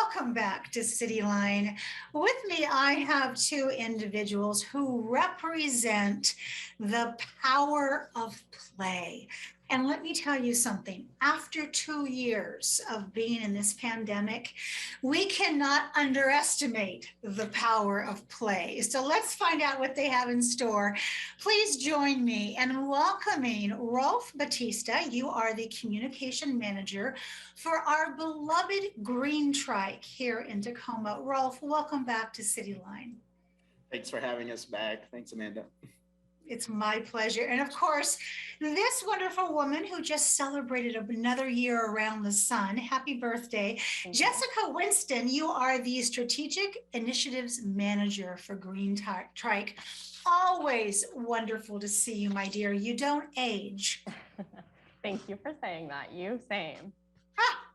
welcome back to Cityline. With me, I have two individuals who represent the power of play. And let me tell you something, after 2 years of being in this pandemic, we cannot underestimate the power of play. So let's find out what they have in store. Please join me in welcoming Rolf Batista. You are the communication manager for our beloved Greentrike here in Tacoma. Rolf, welcome back to Cityline. Thanks for having us back. Thanks, Amanda. It's my pleasure. And of course, this wonderful woman who just celebrated another year around the sun. Happy birthday. Jessica Winston, you are the Strategic Initiatives Manager for Greentrike. Always wonderful to see you, my dear. You don't age. Thank you for saying that. You same.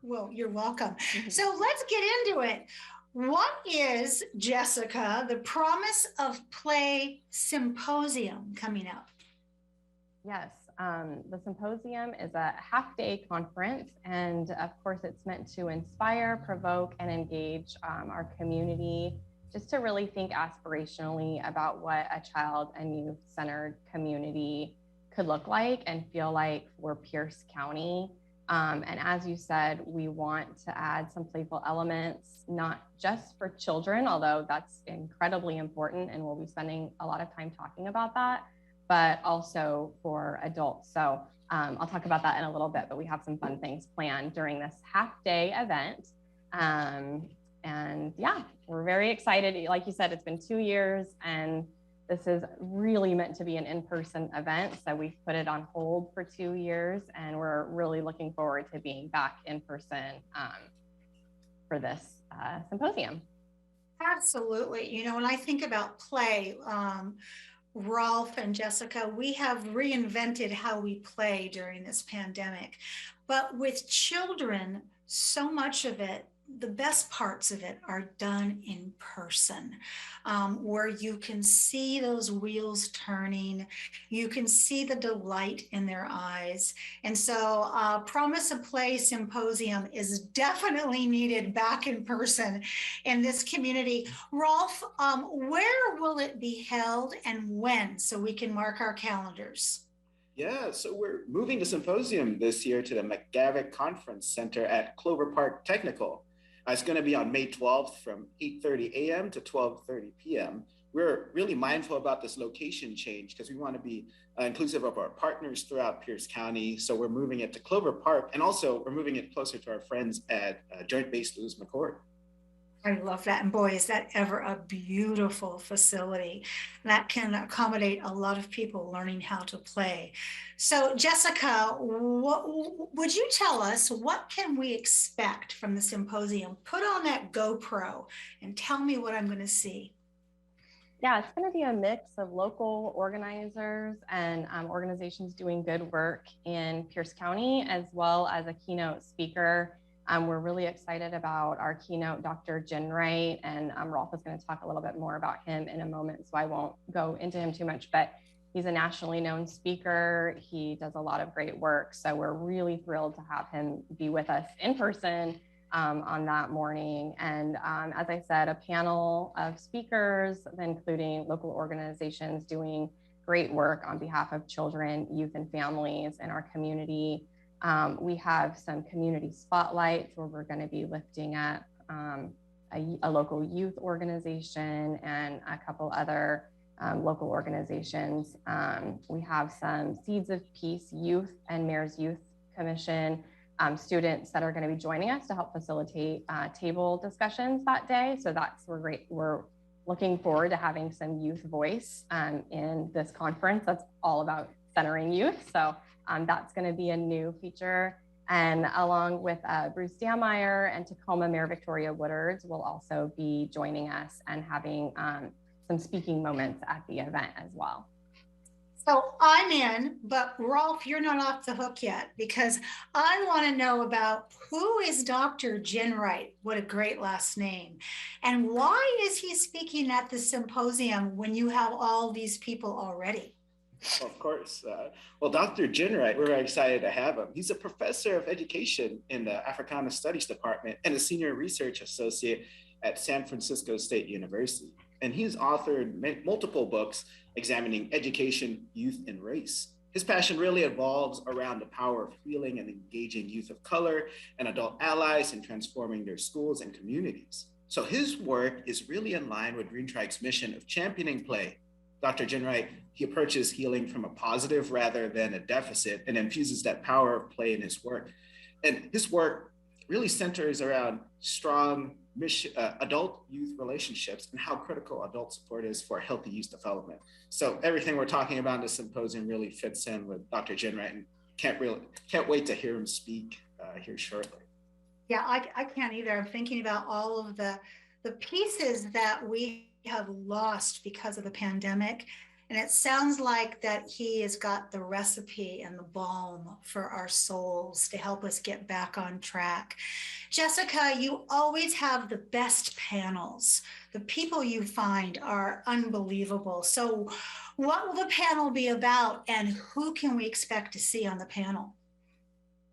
Well, you're welcome. So let's get into it. What is, Jessica, the Promise of Play Symposium coming up? Yes, the symposium is a half-day conference, and of course it's meant to inspire, provoke, and engage our community just to really think aspirationally about what a child and youth-centered community could look like and feel like for Pierce County. And as you said, we want to add some playful elements, not just for children, although that's incredibly important, and we'll be spending a lot of time talking about that, but also for adults. So I'll talk about that in a little bit, but we have some fun things planned during this half-day event. And yeah, we're very excited. Like you said, it's been 2 years, and this is really meant to be an in-person event, so we've put it on hold for 2 years, and we're really looking forward to being back in person for this symposium. Absolutely. You know, when I think about play, Rolf and Jessica, we have reinvented how we play during this pandemic. But with children, so much of it, the best parts of it are done in person, where you can see those wheels turning, you can see the delight in their eyes. And so Promise of Play Symposium is definitely needed back in person in this community. Rolf, where will it be held and when, so we can mark our calendars? Yeah, so we're moving the symposium this year to the McGavick Conference Center at Clover Park Technical. It's going to be on May 12th from 8:30 a.m. to 12:30 p.m. We're really mindful about this location change because we want to be inclusive of our partners throughout Pierce County. So we're moving it to Clover Park, and also we're moving it closer to our friends at Joint Base Lewis McChord. I love that. And boy, is that ever a beautiful facility that can accommodate a lot of people learning how to play. So Jessica, would you tell us, what can we expect from the symposium? Put on that GoPro and tell me what I'm going to see. Yeah, it's going to be a mix of local organizers and organizations doing good work in Pierce County, as well as a keynote speaker. We're really excited about our keynote, Dr. Greentrike, and Rolf is going to talk a little bit more about him in a moment, so I won't go into him too much, but he's a nationally known speaker. He does a lot of great work, so we're really thrilled to have him be with us in person on that morning. And as I said, a panel of speakers, including local organizations doing great work on behalf of children, youth, and families in our community. We have some community spotlights where we're going to be lifting up a local youth organization and a couple other local organizations. We have some Seeds of Peace Youth and Mayor's Youth Commission students that are going to be joining us to help facilitate table discussions that day. So we're great. We're looking forward to having some youth voice in this conference that's all about centering youth. So that's going to be a new feature. And along with Bruce Dameyer and Tacoma Mayor Victoria Woodards will also be joining us and having some speaking moments at the event as well. So I'm in, but Rolf, you're not off the hook yet, because I want to know about who is Dr. Greentrike. What a great last name. And why is he speaking at the symposium when you have all these people already? Of course. Well, Dr. Jinwright, we're very excited to have him. He's a professor of education in the Africana Studies Department and a senior research associate at San Francisco State University. And he's authored multiple books examining education, youth, and race. His passion really evolves around the power of healing and engaging youth of color and adult allies in transforming their schools and communities. So his work is really in line with Greentrike's mission of championing play. Dr. Jinwright, he approaches healing from a positive rather than a deficit and infuses that power of play in his work. And his work really centers around strong adult youth relationships and how critical adult support is for healthy youth development. So everything we're talking about in the symposium really fits in with Dr. Jinwright, and can't wait to hear him speak here shortly. Yeah, I can't either. I'm thinking about all of the pieces that we have lost because of the pandemic. And it sounds like that he has got the recipe and the balm for our souls to help us get back on track. Jessica, you always have the best panels. The people you find are unbelievable. So what will the panel be about, and who can we expect to see on the panel?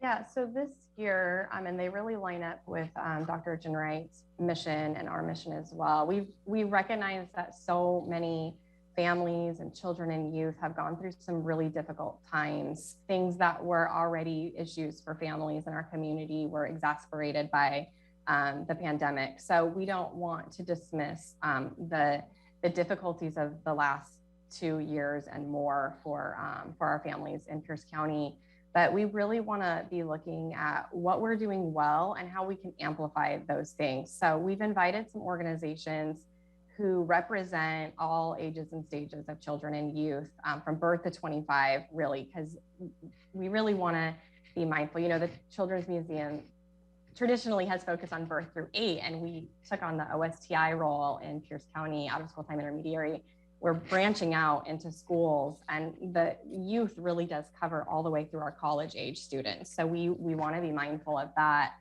Yeah, so this year, and they really line up with Dr. Jinwright's mission and our mission as well. We recognize that so many families and children and youth have gone through some really difficult times. Things that were already issues for families in our community were exacerbated by the pandemic. So we don't want to dismiss the difficulties of the last 2 years and more for our families in Pierce County. But we really want to be looking at what we're doing well and how we can amplify those things. So we've invited some organizations who represent all ages and stages of children and youth from birth to 25, really, because we really want to be mindful. You know, the Children's Museum traditionally has focused on birth through 8, and we took on the OSTI role in Pierce County, out of school time intermediary. We're branching out into schools, and the youth really does cover all the way through our college age students. So we want to be mindful of that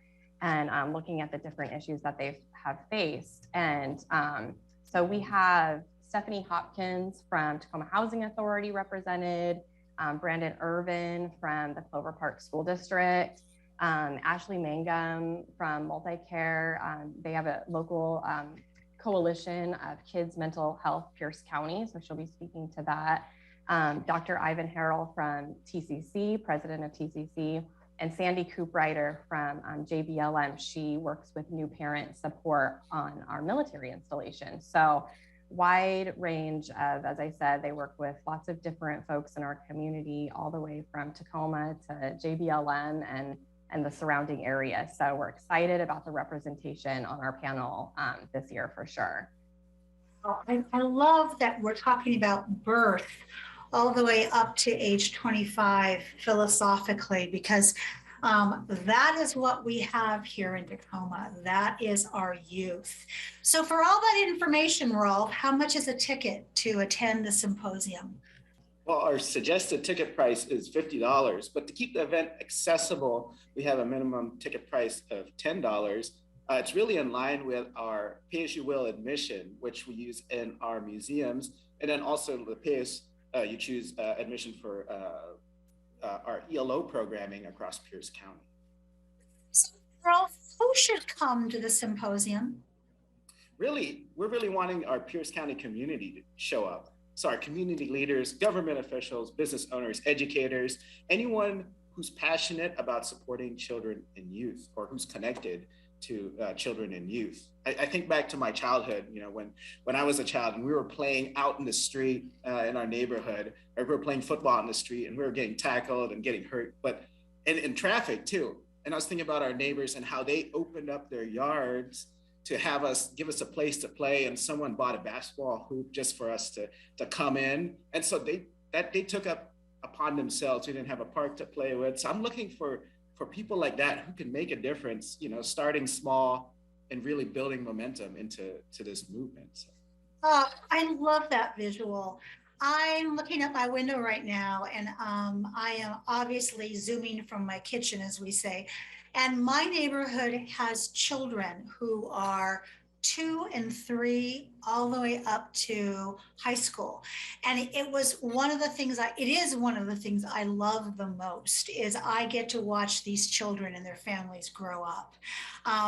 and looking at the different issues that they have faced. And so we have Stephanie Hopkins from Tacoma Housing Authority represented, Brandon Irvin from the Clover Park School District, Ashley Mangum from Multicare. They have a local coalition of kids mental health Pierce County, so she'll be speaking to that. Dr. Ivan Harrell from TCC, president of TCC, and Sandy Cooprider from JBLM. She works with new parent support on our military installation. So wide range of, as I said, they work with lots of different folks in our community, all the way from Tacoma to JBLM and the surrounding area. So we're excited about the representation on our panel this year for sure. I love that we're talking about birth all the way up to age 25 philosophically, because that is what we have here in Tacoma. That is our youth. So for all that information, Rolf, how much is a ticket to attend the symposium? Well, our suggested ticket price is $50, but to keep the event accessible, we have a minimum ticket price of $10. It's really in line with our pay-as-you-will admission, which we use in our museums, and then also the pay-as-you-choose admission for our ELO programming across Pierce County. So, Rolf, who should come to the symposium? Really, we're really wanting our Pierce County community to show up. So our community leaders, government officials, business owners, educators, anyone who's passionate about supporting children and youth, or who's connected to children and youth. I think back to my childhood, you know, when I was a child and we were playing out in the street in our neighborhood, or we were playing football in the street and we were getting tackled and getting hurt, but in traffic too. And I was thinking about our neighbors and how they opened up their yards to give us a place to play, and someone bought a basketball hoop just for us to come in. And so they took up upon themselves. We didn't have a park to play with. So I'm looking for people like that who can make a difference, you know, starting small and really building momentum into this movement. So. I love that visual. I'm looking at my window right now, and I am obviously zooming from my kitchen, as we say. And my neighborhood has children who are 2 and 3 all the way up to high school. And it was one of the things it is one of the things I love the most is I get to watch these children and their families grow up.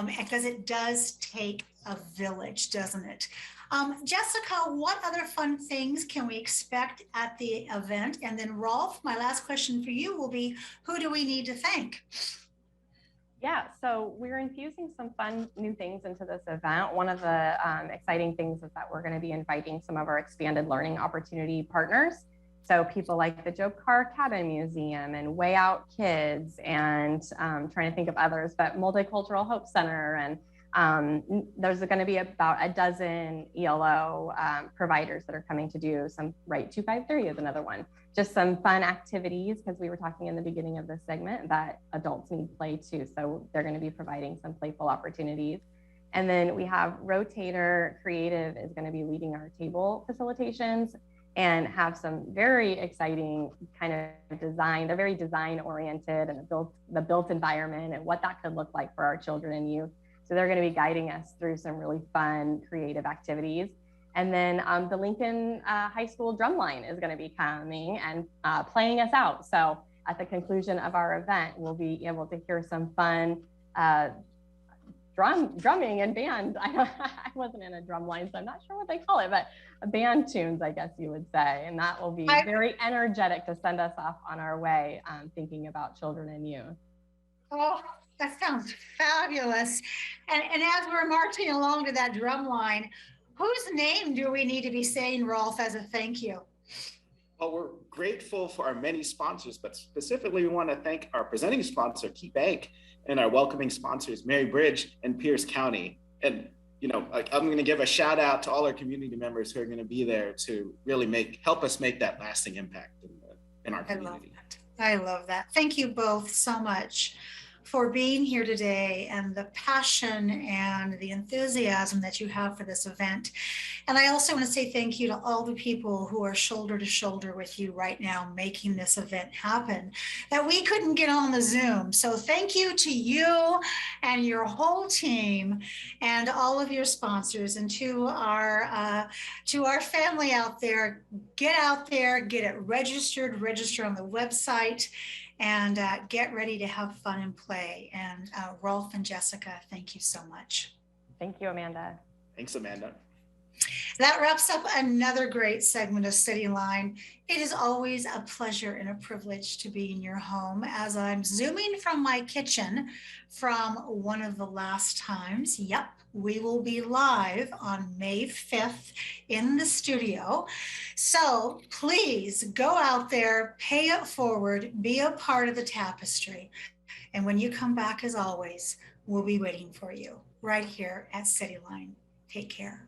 Because it does take a village, doesn't it? Jessica, what other fun things can we expect at the event? And then Rolf, my last question for you will be, who do we need to thank? Yeah, so we're infusing some fun new things into this event. One of the exciting things is that we're going to be inviting some of our expanded learning opportunity partners. So people like the Joe Carr Cabin Museum and Way Out Kids and trying to think of others, but Multicultural Hope Center. And there's going to be about a dozen ELO providers that are coming to do some, right, 253 is another one. Just some fun activities, because we were talking in the beginning of this segment that adults need play too. So they're going to be providing some playful opportunities. And then we have Rotator Creative is going to be leading our table facilitations and have some very exciting kind of design. They're very design oriented and the built environment and what that could look like for our children and youth. So they're going to be guiding us through some really fun, creative activities. And then the Lincoln High School Drumline is going to be coming and playing us out. So at the conclusion of our event, we'll be able to hear some fun drumming and band. I wasn't in a drum line, so I'm not sure what they call it, but band tunes, I guess you would say. And that will be very energetic to send us off on our way, thinking about children and youth. Oh, that sounds fabulous. And as we're marching along to that drum line, whose name do we need to be saying, Rolf, as a thank you? Well, we're grateful for our many sponsors, but specifically we want to thank our presenting sponsor, Key Bank, and our welcoming sponsors, Mary Bridge and Pierce County. And, you know, I'm going to give a shout out to all our community members who are going to be there to really help us make that lasting impact in our community. I love that. Thank you both so much for being here today and the passion and the enthusiasm that you have for this event. And I also want to say thank you to all the people who are shoulder to shoulder with you right now making this event happen that we couldn't get on the Zoom. So thank you to you and your whole team and all of your sponsors, and to our family out there. Get it registered, register on the website, and get ready to have fun and play. And Rolf and Jessica, thank you so much. Thank you, Amanda. Thanks, Amanda. That wraps up another great segment of Cityline. It is always a pleasure and a privilege to be in your home as I'm zooming from my kitchen from one of the last times. Yep, we will be live on May 5th in the studio. So please go out there, pay it forward, be a part of the tapestry. And when you come back, as always, we'll be waiting for you right here at Cityline. Take care.